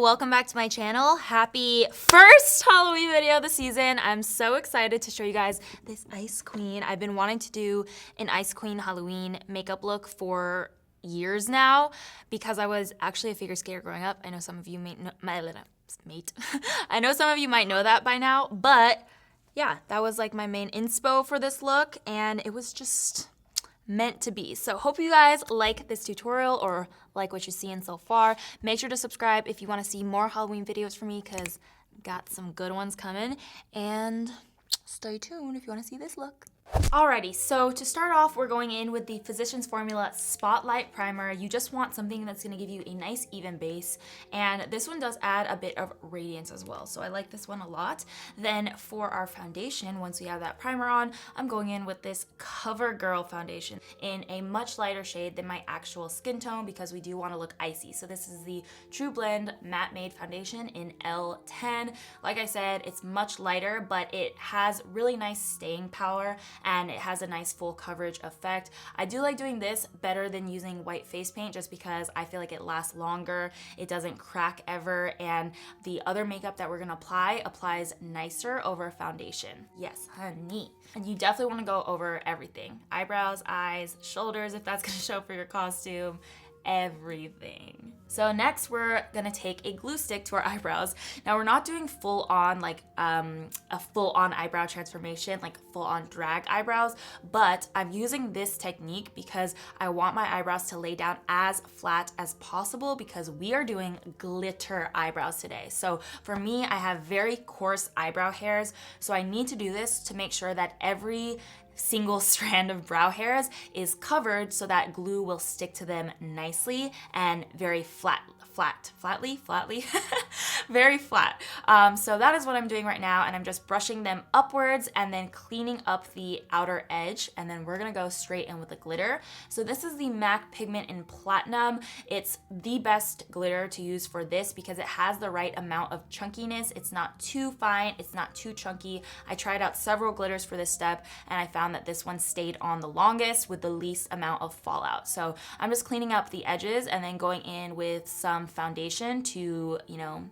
welcome back to my channel. Happy first Halloween video of the season. I'm so excited to show you guys this Ice Queen. I've been wanting to do an Ice Queen Halloween makeup look for years now because I was actually a figure skater growing up. I know some of you may know, I know some of you might know that by now, but yeah, that was like my main inspo for this look, and it was just meant to be. So hope you guys like this tutorial or like what you're seeing so far. Make sure to subscribe if you want to see more Halloween videos from me, because got some good ones coming, and stay tuned if you want to see this look. Alrighty, so to start off, we're going in with the Physicians Formula Spotlight Primer. You just want something that's going to give you a nice even base, and this one does add a bit of radiance as well, so I like this one a lot. Then for our foundation, once we have that primer on, I'm going in with this CoverGirl foundation in a much lighter shade than my actual skin tone, because we do want to look icy. So this is the True Blend Matte Made Foundation in L10. Like I said, it's much lighter, but it has really nice staying power, and it has a nice full coverage effect. I do like doing this better than using white face paint, just because I feel like it lasts longer, it doesn't crack ever, and the other makeup that we're gonna apply applies nicer over foundation. Yes, honey. And you definitely wanna go over everything. Eyebrows, eyes, shoulders, if that's gonna show for your costume, everything. So next we're gonna take a glue stick to our eyebrows. Now we're not doing full on like a full on eyebrow transformation, like full on drag eyebrows, but I'm using this technique because I want my eyebrows to lay down as flat as possible, because we are doing glitter eyebrows today. So for me, I have very coarse eyebrow hairs, so I need to do this to make sure that every single strand of brow hairs is covered so that glue will stick to them nicely and very flatly, very flat. So that is what I'm doing right now, and I'm just brushing them upwards and then cleaning up the outer edge, and then we're gonna go straight in with the glitter. So this is the MAC Pigment in Platinum. It's the best glitter to use for this because it has the right amount of chunkiness. It's not too fine, it's not too chunky. I tried out several glitters for this step, and I found that this one stayed on the longest with the least amount of fallout. So I'm just cleaning up the edges and then going in with some foundation to, you know,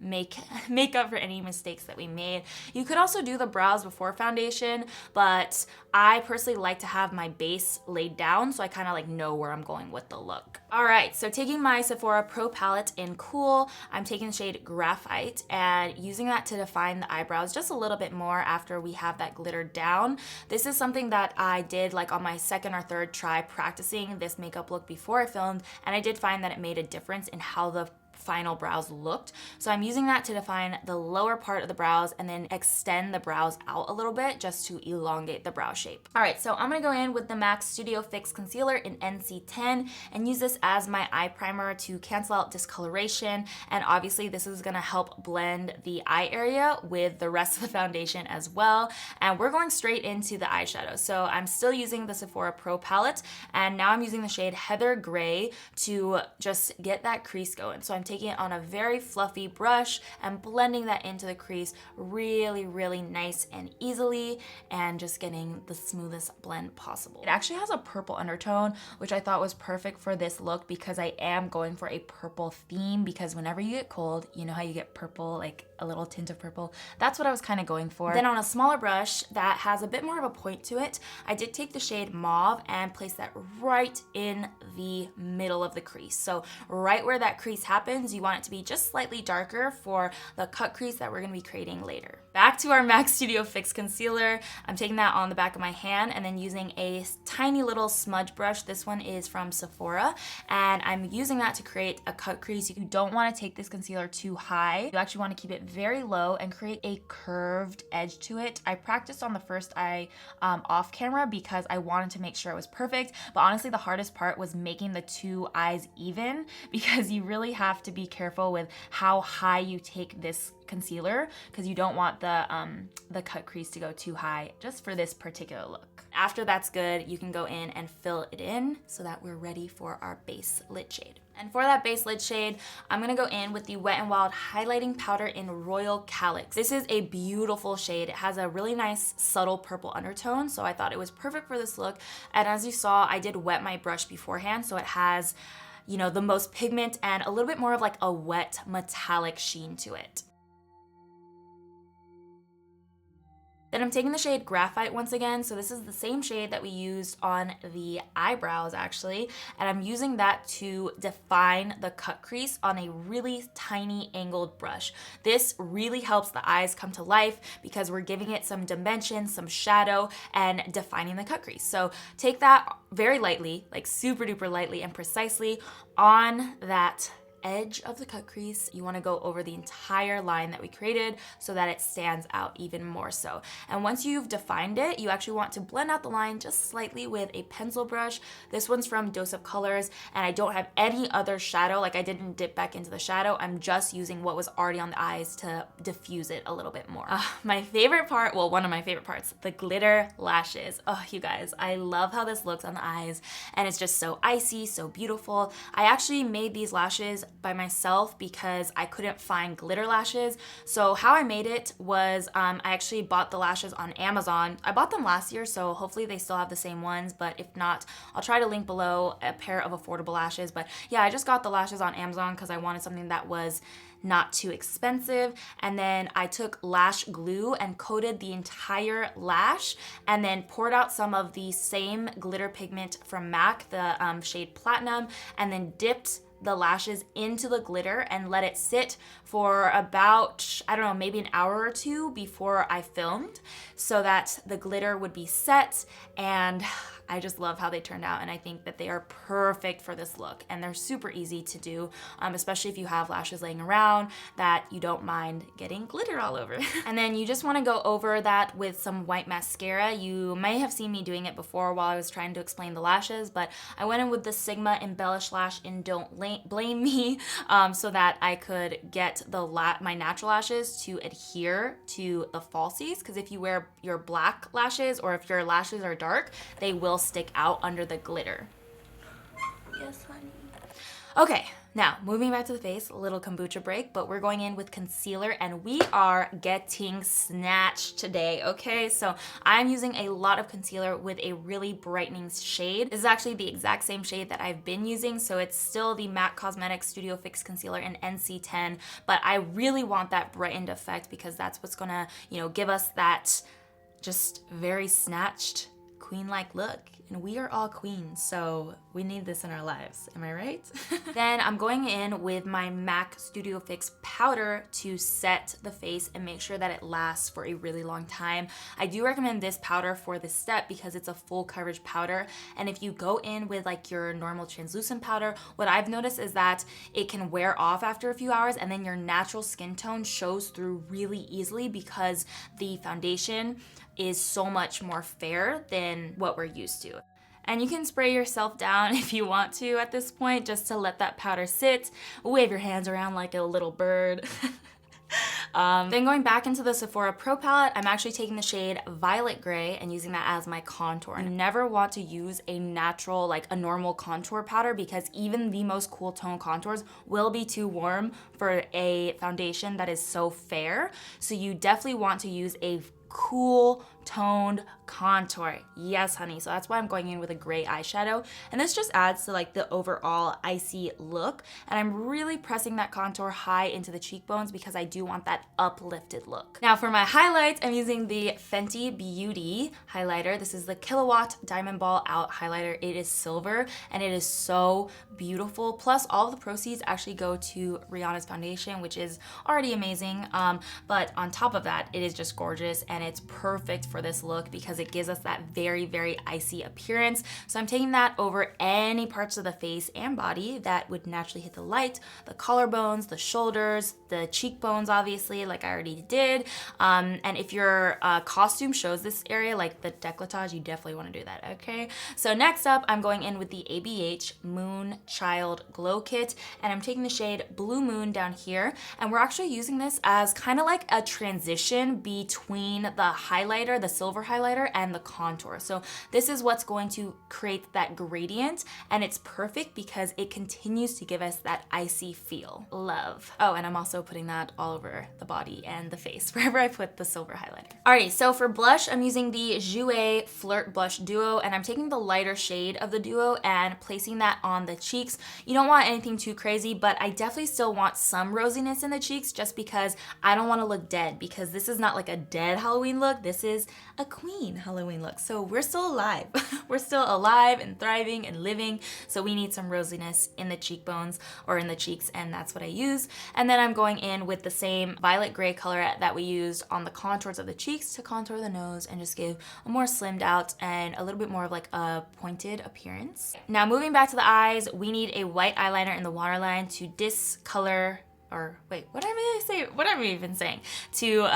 make up for any mistakes that we made. You could also do the brows before foundation, but I personally like to have my base laid down so I kind of like know where I'm going with the look. All right, so taking my Sephora Pro palette in Cool, I'm taking the shade Graphite and using that to define the eyebrows just a little bit more after we have that glitter down. This is something that I did like on my second or third try practicing this makeup look before I filmed, and I did find that it made a difference in how the final brows looked. So I'm using that to define the lower part of the brows and then extend the brows out a little bit just to elongate the brow shape. All right, so I'm gonna go in with the MAC Studio Fix Concealer in NC10 and use this as my eye primer to cancel out discoloration. And obviously this is gonna help blend the eye area with the rest of the foundation as well. And we're going straight into the eyeshadow. So I'm still using the Sephora Pro palette, and now I'm using the shade Heather Gray to just get that crease going. So I'm taking it on a very fluffy brush and blending that into the crease really, really nice and easily, and just getting the smoothest blend possible. It actually has a purple undertone, which I thought was perfect for this look because I am going for a purple theme, because whenever you get cold, you know how you get purple, like a little tint of purple? That's what I was kind of going for. Then on a smaller brush that has a bit more of a point to it, I did take the shade Mauve and place that right in the middle of the crease. So right where that crease happens, you want it to be just slightly darker for the cut crease that we're gonna be creating later. Back to our MAC Studio Fix Concealer. I'm taking that on the back of my hand and then using a tiny little smudge brush. This one is from Sephora, and I'm using that to create a cut crease. You don't wanna take this concealer too high. You actually wanna keep it very low and create a curved edge to it. I practiced on the first eye off camera because I wanted to make sure it was perfect, but honestly the hardest part was making the two eyes even, because you really have to be careful with how high you take this concealer, because you don't want the cut crease to go too high just for this particular look. After that's good, you can go in and fill it in so that we're ready for our base lid shade. And for that base lid shade, I'm gonna go in with the Wet n Wild Highlighting Powder in Royal Calyx. This is a beautiful shade. It has a really nice subtle purple undertone, so I thought it was perfect for this look. And as you saw, I did wet my brush beforehand, so it has you know, the most pigment and a little bit more of like a wet metallic sheen to it. Then I'm taking the shade Graphite once again. So this is the same shade that we used on the eyebrows actually. And I'm using that to define the cut crease on a really tiny angled brush. This really helps the eyes come to life because we're giving it some dimension, some shadow, and defining the cut crease. So take that very lightly, like super duper lightly and precisely on that edge of the cut crease. You want to go over the entire line that we created so that it stands out even more so. And once you've defined it, you actually want to blend out the line just slightly with a pencil brush. This one's from Dose of Colors, and I don't have any other shadow, like I didn't dip back into the shadow. I'm just using what was already on the eyes to diffuse it a little bit more. My favorite part, well, one of my favorite parts, the glitter lashes. Oh, you guys, I love how this looks on the eyes, and it's just so icy, so beautiful. I actually made these lashes by myself because I couldn't find glitter lashes. So how I made it was I actually bought the lashes on Amazon. I bought them last year, so hopefully they still have the same ones, but if not, I'll try to link below a pair of affordable lashes. But yeah, I just got the lashes on Amazon because I wanted something that was not too expensive. And then I took lash glue and coated the entire lash and then poured out some of the same glitter pigment from MAC, the shade Platinum, and then dipped the lashes into the glitter and let it sit for about, I don't know, maybe an hour or two before I filmed so that the glitter would be set. And I just love how they turned out, and I think that they are perfect for this look, and they're super easy to do, especially if you have lashes laying around that you don't mind getting glitter all over. And then you just want to go over that with some white mascara. You may have seen me doing it before while I was trying to explain the lashes, but I went in with the Sigma Embellish Lash in Don't Blame Me so that I could get my natural lashes to adhere to the falsies, because if you wear your black lashes or if your lashes are dark, they will stick out under the glitter. Yes, honey. Okay, now moving back to the face, a little kombucha break, but we're going in with concealer and we are getting snatched today, okay? So I'm using a lot of concealer with a really brightening shade. This is actually the exact same shade that I've been using, so it's still the MAC Cosmetics Studio Fix Concealer in NC10, but I really want that brightened effect because that's what's gonna, you know, give us that just very snatched queen-like look. And we are all queens, so we need this in our lives, am I right? Then I'm going in with my MAC Studio Fix powder to set the face and make sure that it lasts for a really long time. I do recommend this powder for this step because it's a full coverage powder, and if you go in with like your normal translucent powder, what I've noticed is that it can wear off after a few hours and then your natural skin tone shows through really easily because the foundation is so much more fair than what we're used to. And you can spray yourself down if you want to at this point, just to let that powder sit. Wave your hands around like a little bird. Then going back into the Sephora Pro palette, I'm actually taking the shade Violet Gray and using that as my contour. You never want to use a natural, like a normal contour powder because even the most cool tone contours will be too warm for a foundation that is so fair. So you definitely want to use a cool toned contour. Yes, honey. So that's why I'm going in with a gray eyeshadow. And this just adds to like the overall icy look. And I'm really pressing that contour high into the cheekbones because I do want that uplifted look. Now for my highlights, I'm using the Fenty Beauty highlighter. This is the Killawatt Diamond Ball Out highlighter. It is silver and it is so beautiful. Plus all of the proceeds actually go to Rihanna's foundation, which is already amazing. But on top of that, it is just gorgeous and it's perfect for this look because it gives us that very, very icy appearance. So I'm taking that over any parts of the face and body that would naturally hit the light, the collarbones, the shoulders, the cheekbones, obviously, like I already did. And if your costume shows this area, like the décolletage, you definitely want to do that, okay? So next up, I'm going in with the ABH Moonchild Glow Kit, and I'm taking the shade Blue Moon down here, and we're actually using this as kind of like a transition between the highlighter the silver highlighter, and the contour. So this is what's going to create that gradient, and it's perfect because it continues to give us that icy feel. Love. Oh, and I'm also putting that all over the body and the face, wherever I put the silver highlighter. Alrighty, so for blush, I'm using the Jouer Flirt Blush Duo, and I'm taking the lighter shade of the duo and placing that on the cheeks. You don't want anything too crazy, but I definitely still want some rosiness in the cheeks just because I don't want to look dead, because this is not like a dead Halloween look. This is a queen Halloween look. So we're still alive. We're still alive and thriving and living. So we need some rosiness in the cheekbones or in the cheeks, and that's what I use. And then I'm going in with the same violet gray color that we used on the contours of the cheeks to contour the nose and just give a more slimmed out and a little bit more of like a pointed appearance. Now moving back to the eyes, we need a white eyeliner in the waterline to discolor, or wait, what am I even saying? To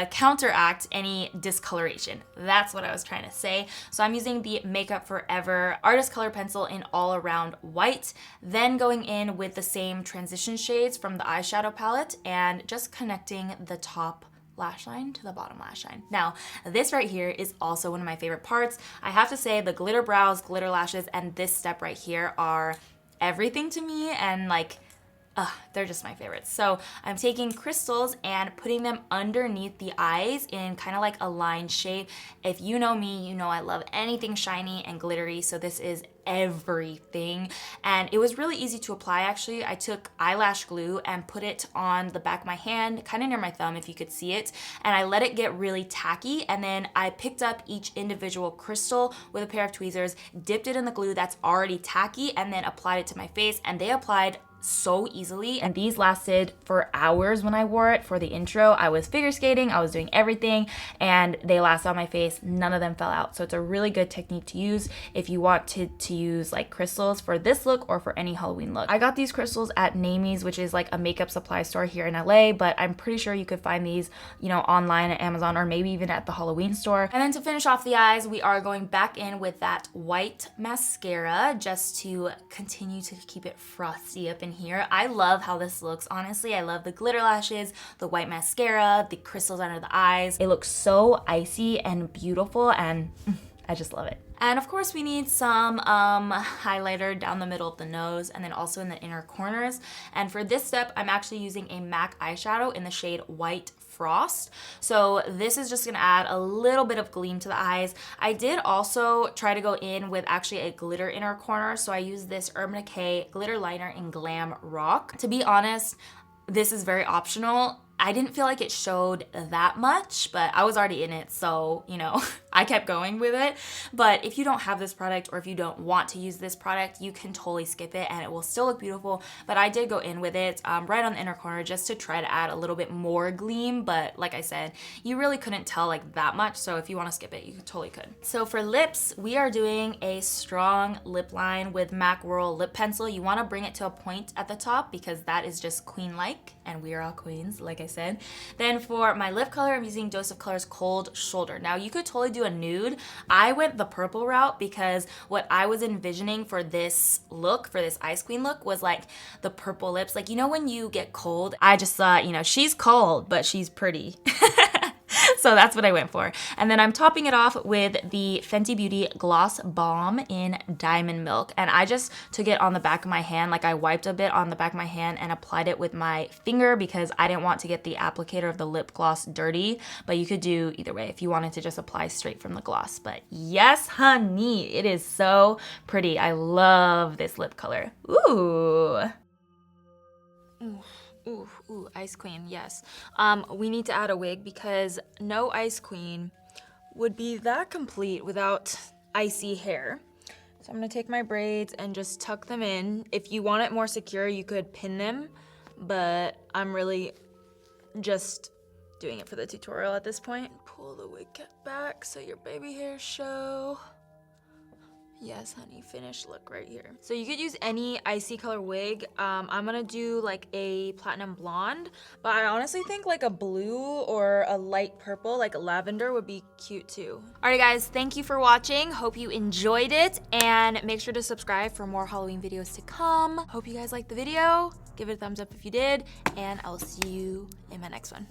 counteract any discoloration. That's what I was trying to say. So I'm using the Makeup Forever Artist Color Pencil in all around white, then going in with the same transition shades from the eyeshadow palette and just connecting the top lash line to the bottom lash line. Now, this right here is also one of my favorite parts. I have to say the glitter brows, glitter lashes, and this step right here are everything to me, and like, they're just my favorites. So I'm taking crystals and putting them underneath the eyes in kind of like a line shape. If you know me, you know I love anything shiny and glittery, so this is everything. And it was really easy to apply actually. I took eyelash glue and put it on the back of my hand, kind of near my thumb if you could see it, and I let it get really tacky, and then I picked up each individual crystal with a pair of tweezers, dipped it in the glue that's already tacky, and then applied it to my face, and they applied so easily. And these lasted for hours when I wore it for the intro. I was figure skating, I was doing everything, and they lasted on my face. None of them fell out. So it's a really good technique to use if you want to use like crystals for this look or for any Halloween look. I got these crystals at Namie's, which is like a makeup supply store here in LA, but I'm pretty sure you could find these, you know, online at Amazon or maybe even at the Halloween store. And then to finish off the eyes, we are going back in with that white mascara just to continue to keep it frosty up in here. I love how this looks, honestly. I love the glitter lashes, the white mascara, the crystals under the eyes. It looks so icy and beautiful, and I just love it. And of course we need some highlighter down the middle of the nose and then also in the inner corners. And for this step, I'm actually using a MAC eyeshadow in the shade White Frost. So this is just gonna add a little bit of gleam to the eyes. I did also try to go in with actually a glitter inner corner. So I used this Urban Decay glitter liner in Glam Rock. To be honest, this is very optional. I didn't feel like it showed that much, but I was already in it, so, you know, I kept going with it. But if you don't have this product or if you don't want to use this product, you can totally skip it and it will still look beautiful. But I did go in with it right on the inner corner just to try to add a little bit more gleam. But like I said, you really couldn't tell like that much. So if you want to skip it, you totally could. So for lips, we are doing a strong lip line with MAC Whirl Lip Pencil. You want to bring it to a point at the top because that is just queen-like, and we are all queens, like I said. Then for my lip color, I'm using Dose of Colors Cold Shoulder. Now you could totally do a nude. I went the purple route because what I was envisioning for this look, for this Ice Queen look, was like the purple lips. Like, you know when you get cold? I just thought, you know, she's cold, but she's pretty. So that's what I went for. And then I'm topping it off with the Fenty Beauty Gloss Balm in Diamond Milk. And I just took it on the back of my hand, like I wiped a bit on the back of my hand and applied it with my finger because I didn't want to get the applicator of the lip gloss dirty. But you could do either way if you wanted to just apply straight from the gloss. But yes, honey, it is so pretty. I love this lip color. Ooh. Ooh, Ice Queen, yes. We need to add a wig because no Ice Queen would be that complete without icy hair. So I'm gonna take my braids and just tuck them in. If you want it more secure, you could pin them, but I'm really just doing it for the tutorial at this point. Pull the wig cap back so your baby hairs show. Yes, honey, finished look right here. So you could use any icy color wig. I'm gonna do like a platinum blonde, but I honestly think like a blue or a light purple, like a lavender would be cute too. Alright guys, thank you for watching. Hope you enjoyed it, and make sure to subscribe for more Halloween videos to come. Hope you guys liked the video. Give it a thumbs up if you did, and I'll see you in my next one.